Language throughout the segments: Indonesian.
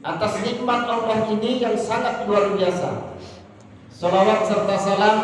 atas nikmat Allah ini yang sangat luar biasa. Salawat serta salam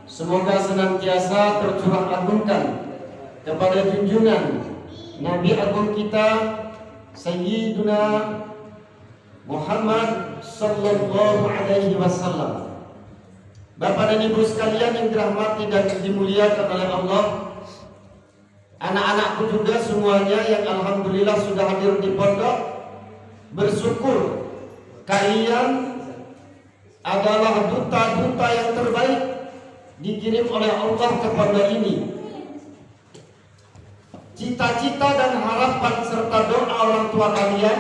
semoga senantiasa tercurah agungkan kepada junjungan Nabi agung kita Sayyiduna Muhammad sallallahu alaihi wasallam. Bapak dan Ibu sekalian yang dirahmati dan dimuliakan oleh Allah, anak-anakku juga semuanya yang alhamdulillah sudah hadir di pondok, bersyukur kalian adalah duta-duta yang terbaik dikirim oleh Allah ke pondok ini. Cita-cita dan harapan serta doa orang tua kalian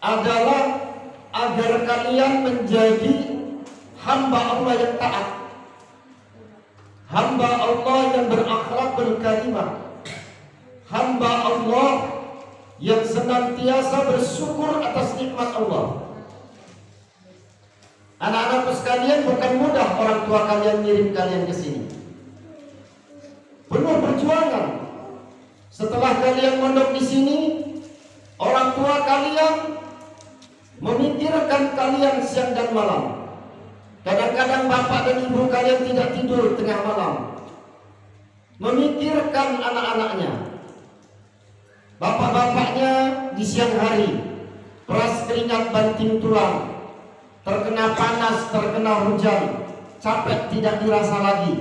adalah agar kalian menjadi hamba Allah yang taat, hamba Allah yang berakhlakul karimah, hamba Allah yang senantiasa bersyukur atas nikmat Allah. Anak-anakku sekalian, bukan mudah orang tua kalian ngirim kalian ke sini. Penuh perjuangan. Setelah kalian mondok di sini, orang tua kalian memikirkan kalian siang dan malam. Kadang-kadang bapak dan ibu kalian tidak tidur tengah malam, memikirkan anak-anaknya. Bapak-bapaknya di siang hari peras keringat banting tulang, terkena panas, terkena hujan, capek tidak dirasa lagi.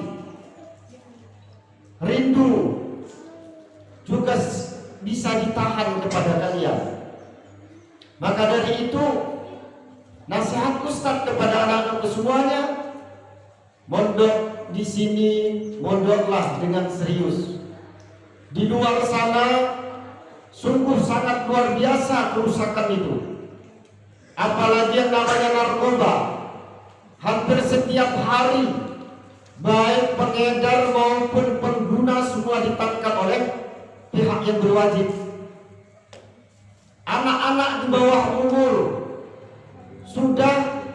Rindu juga bisa ditahan kepada kalian. Maka dari itu, nasihat Ustaz kepada anak-anak semuanya, mondok di sini, mondoklah dengan serius. Di luar sana sungguh sangat luar biasa kerusakan itu. Apalagi yang namanya narkoba, hampir setiap hari baik pengedar maupun pengguna semua ditangkap oleh pihak yang berwajib. Anak-anak di bawah umur sudah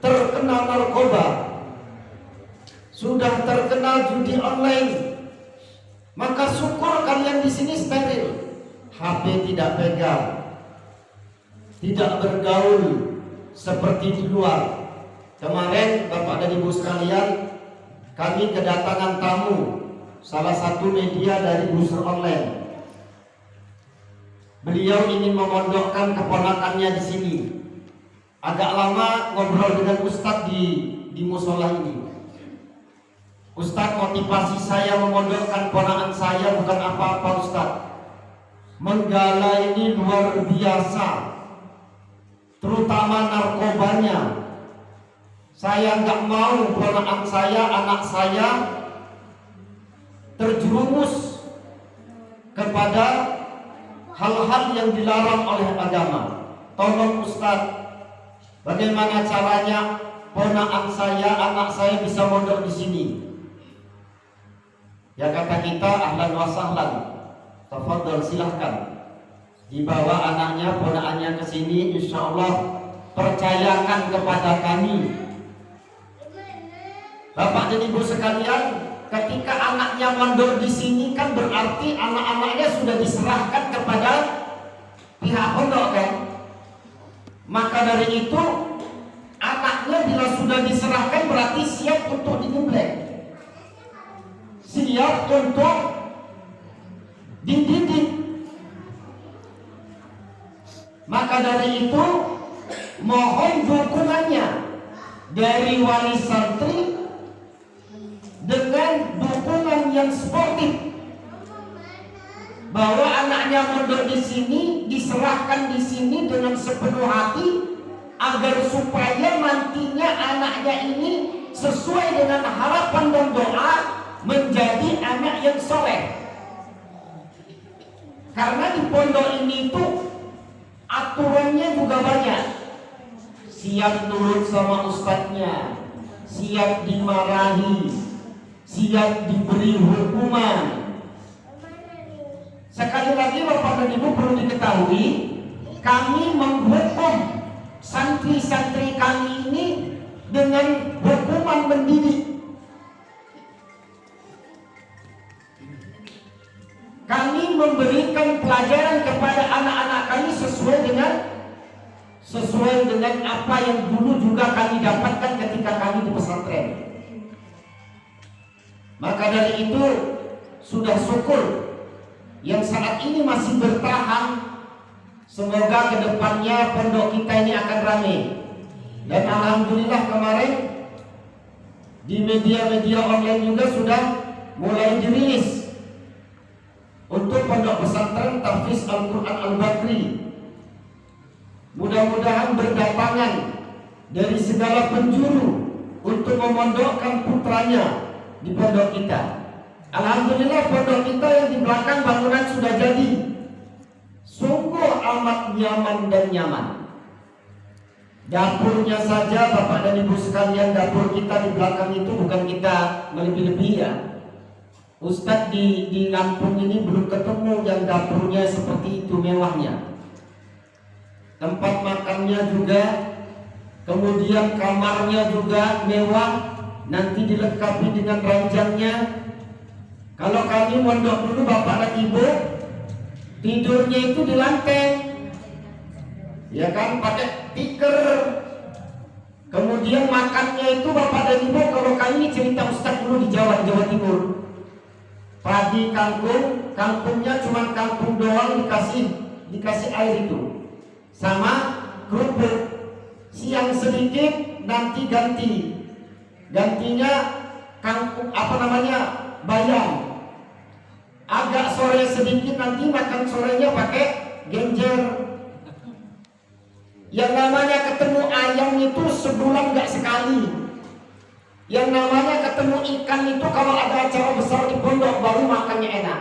terkena narkoba, sudah terkena judi online. Maka syukur kalian di sini steril, HP tidak pegang, tidak bergaul seperti di luar. Kemarin Bapak dan Ibu sekalian, kami kedatangan tamu salah satu media dari Busur Online. Beliau ingin memondokkan keponakannya di sini. Agak lama ngobrol dengan Ustadz di musola ini. Ustadz, motivasi saya memondokkan ponakan saya bukan apa-apa Ustadz. Menggala ini luar biasa, terutama narkobanya. Saya nggak mau ponakan saya, anak saya terjerumus kepada hal-hal yang dilarang oleh agama. Tolong Ustadz, bagaimana caranya ponakan saya, anak saya bisa mondok di sini? Ya kata kita, ahlan wa sahlan, tafadhol, silahkan dibawa anaknya, ponakannya ke sini. Insya Allah percayakan kepada kami. Bapak dan Ibu sekalian, ketika anaknya mondok di sini kan berarti anak-anaknya sudah diserahkan kepada pihak pondok kan? Maka dari itu anaknya bila sudah diserahkan berarti siap untuk digembleng, siap untuk dididik. Maka dari itu mohon dukungannya dari wali santri dengan dukungan yang sportif, bahwa anaknya mondok di sini, diserahkan di sini dengan sepenuh hati, agar supaya nantinya anaknya ini sesuai dengan harapan dan doa menjadi anak yang soleh. Karena di pondok ini tuh aturannya juga banyak. Siap nurut sama ustadznya, siap dimarahi, siap diberi hukuman. Sekali lagi Bapak dan Ibu perlu diketahui, kami menghukum santri-santri kami ini dengan hukuman mendidik. Kami memberikan pelajaran kepada anak-anak kami sesuai dengan sesuai dengan apa yang dulu juga kami dapatkan ketika kami di pesantren. Maka dari itu sudah syukur yang saat ini masih bertahan. Semoga kedepannya pondok kita ini akan ramai. Dan alhamdulillah kemarin di media-media online juga sudah mulai dirilis untuk pondok pesantren Tahfiz Al-Quran Al-Bakri. Mudah-mudahan berdatangan dari segala penjuru untuk memondokkan putranya di pondok kita. Alhamdulillah pondok kita yang di belakang bangunan sudah jadi. Sungguh amat nyaman dan nyaman. Dapurnya saja Bapak dan Ibu sekalian, dapur kita di belakang itu bukan kita melebih-lebih ya. Ustadz di Lampung ini belum ketemu yang dapurnya seperti itu mewahnya. Tempat makannya juga, kemudian kamarnya juga mewah, nanti dilengkapi dengan ranjangnya. Kalau kami mondok dulu Bapak dan Ibu, tidurnya itu di lantai, ya kan, pakai tikar. Kemudian makannya itu Bapak dan Ibu, kalau kami cerita Ustadz dulu di Jawa Timur, padi kangkung, kangkungnya cuma kangkung doang dikasih air itu sama kerupuk. Siang sedikit nanti gantinya kangkung bayam. Agak sore sedikit nanti makan sorenya pakai genjer. Yang namanya ketemu ayam itu sebulan nggak sekali. Yang namanya ketemu ikan itu kalau ada acara besar di pondok baru makannya enak.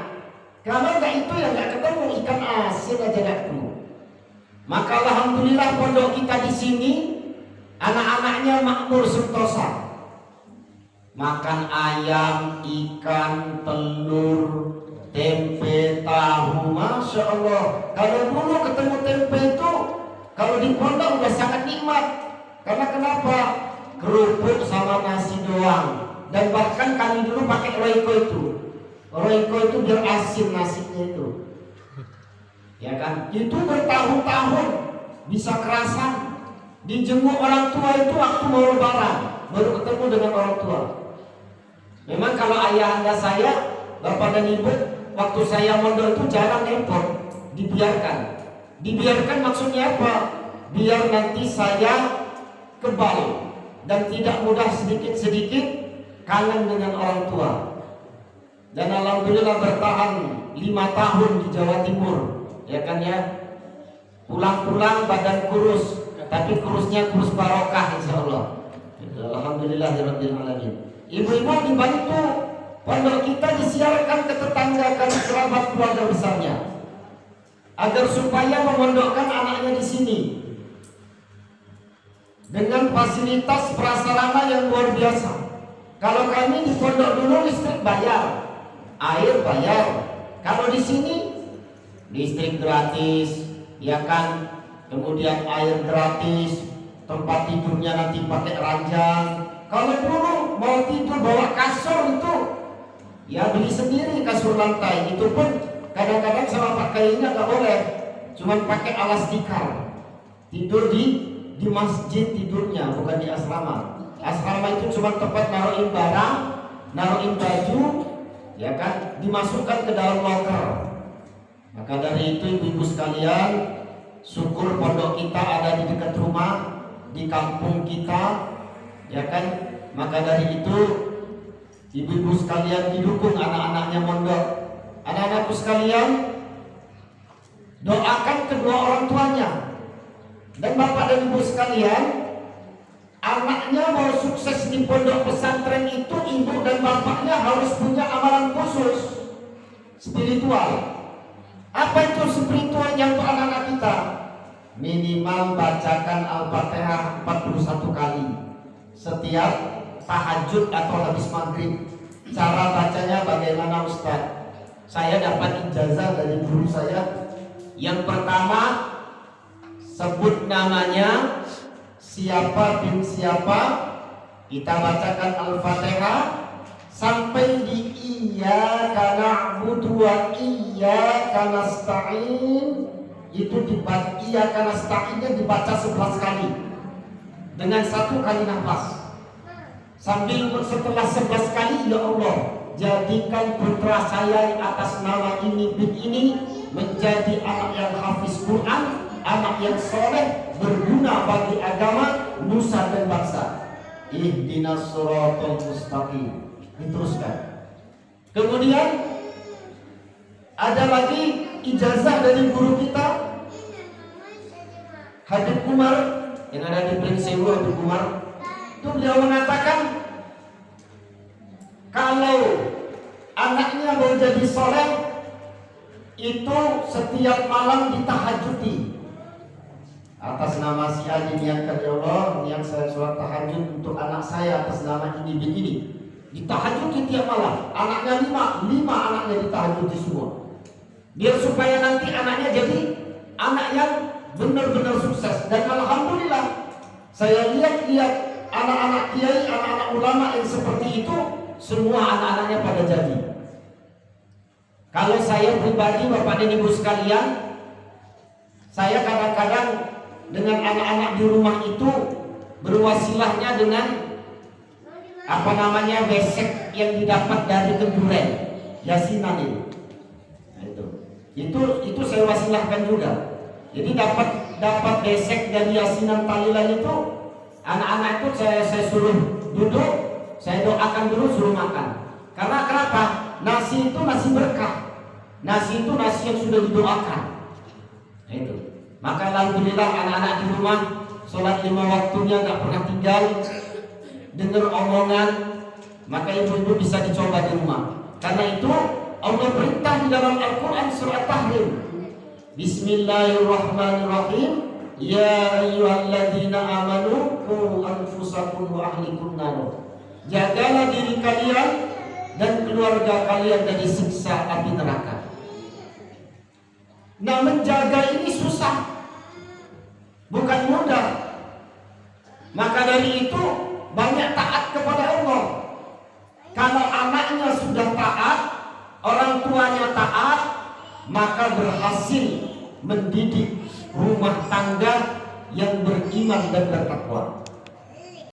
Kalau nggak itu ya nggak ketemu, ikan asin aja nggak ketemu. Maka alhamdulillah pondok kita di sini anak-anaknya makmur sentosa. Makan ayam, ikan, telur, tempe, tahu, masya Allah. Kalau dulu ketemu tempe itu, kalau di pondok udah sangat nikmat. Karena kenapa? Kerupuk sama nasi doang. Dan bahkan kami dulu pakai roiko itu. Roiko itu biar asin nasinya itu. Ya kan? Itu bertahun-tahun bisa kerasan. Dijenguk orang tua itu waktu mau lebaran, baru ketemu dengan orang tua. Memang kalau ayah anda saya, bapak dan ibu, waktu saya mondok itu jarang nelpon, dibiarkan maksudnya apa? Biar nanti saya kebal dan tidak mudah sedikit-sedikit kangen dengan orang tua. Dan alhamdulillah bertahan 5 tahun di Jawa Timur, ya kan ya. Pulang-pulang badan kurus, tapi kurusnya kurus barokah insya Allah. Alhamdulillahirabbil alamin. Ibu-ibu dibantu pondok kita disiarkan ke tetangga dan kerabat keluarga besarnya, agar supaya memondokkan anaknya di sini dengan fasilitas prasarana yang luar biasa. Kalau kami di pondok dulu listrik bayar, air bayar. Kalau di sini listrik gratis, ya kan, kemudian air gratis, tempat tidurnya nanti pakai ranjang. Kalau dulu mau tidur bawa kasur itu ya beli sendiri kasur lantai, itu pun kadang-kadang sama pakaiannya nggak boleh, cuman pakai alas tikar. Tidur di masjid tidurnya, bukan di asrama. Asrama itu cuma tempat naruhin barang, naruhin baju, ya kan, dimasukkan ke dalam loker. Maka dari itu ibu-ibu sekalian, syukur pondok kita ada di dekat rumah, di kampung kita, ya kan. Maka dari itu ibu-ibu sekalian didukung anak-anaknya mondok. Anak-anakku sekalian, doakan kedua orang tuanya. Dan bapak dan ibu sekalian, anaknya mau sukses di pondok pesantren itu, ibu dan bapaknya harus punya amalan khusus spiritual. Apa itu spiritualnya untuk anak-anak kita? Minimal bacakan Al-Fatihah 41 kali setiap tahajud atau habis maghrib. Cara bacanya bagaimana Ustaz? Saya dapat ijazah dari guru saya. Yang pertama, sebut namanya siapa bin siapa, kita bacakan Al-Fatihah sampai di iyyaka na'budu wa iyyaka nasta'in, itu dibaca, iya karena sta'innya dibaca 11 kali dengan 1 kali nafas. Sambil setelah 11 kali, ya Allah, jadikan putra saya atas nama ini bin ini menjadi anak yang hafiz Quran, anak yang soleh, berguna bagi agama, nusa dan bangsa. Ihdinas siratal mustaqim. Diteruskan. Kemudian ada lagi ijazah dari guru kita Habib Umar yang ada di Prinsewu. Habib Umar itu beliau mengatakan kalau anaknya mau jadi soleh itu setiap malam ditahajudi. Atas nama si Ali niatkan, ya Allah, yang saya sholat tahajud untuk anak saya atas nama ini begini. Ditahajudi tiap malam. Anaknya 5 anaknya ditahajudi semua. Biar supaya nanti anaknya jadi anak yang benar-benar sukses. Dan alhamdulillah saya lihat anak-anak kiai, anak-anak ulama yang seperti itu, semua anak-anaknya pada jadi. Kalau saya pribadi, Bapak dan Ibu sekalian, saya kadang-kadang dengan anak-anak di rumah itu berwasilahnya dengan besek yang didapat dari keduren, yasinan itu. Nah, itu saya wasilahkan juga. Jadi dapat besek dari yasinan tahlilan itu, anak-anak itu saya suruh duduk, saya doakan dulu, suruh makan. Karena kenapa? Nasi itu nasi berkah. Nasi itu nasi yang sudah didoakan. Nah, itu. Maka alhamdulillah anak-anak di rumah sholat 5 waktunya nggak pernah tinggal, dengar omongan, maka ibu-ibu bisa dicoba di rumah. Karena itu Allah perintah di dalam Al-Quran surat Tahrim. Bismillahirrahmanirrahim. Ya ayyuhalladzina amanu qu anfusakum wa ahlikum nar. Jagalah diri kalian dan keluarga kalian dari siksa api neraka. Nah, menjaga ini susah, bukan mudah. Maka dari itu banyak taat kepada Allah. Kalau anaknya sudah taat, orang tuanya taat, maka berhasil mendidik rumah tangga yang beriman dan bertakwa.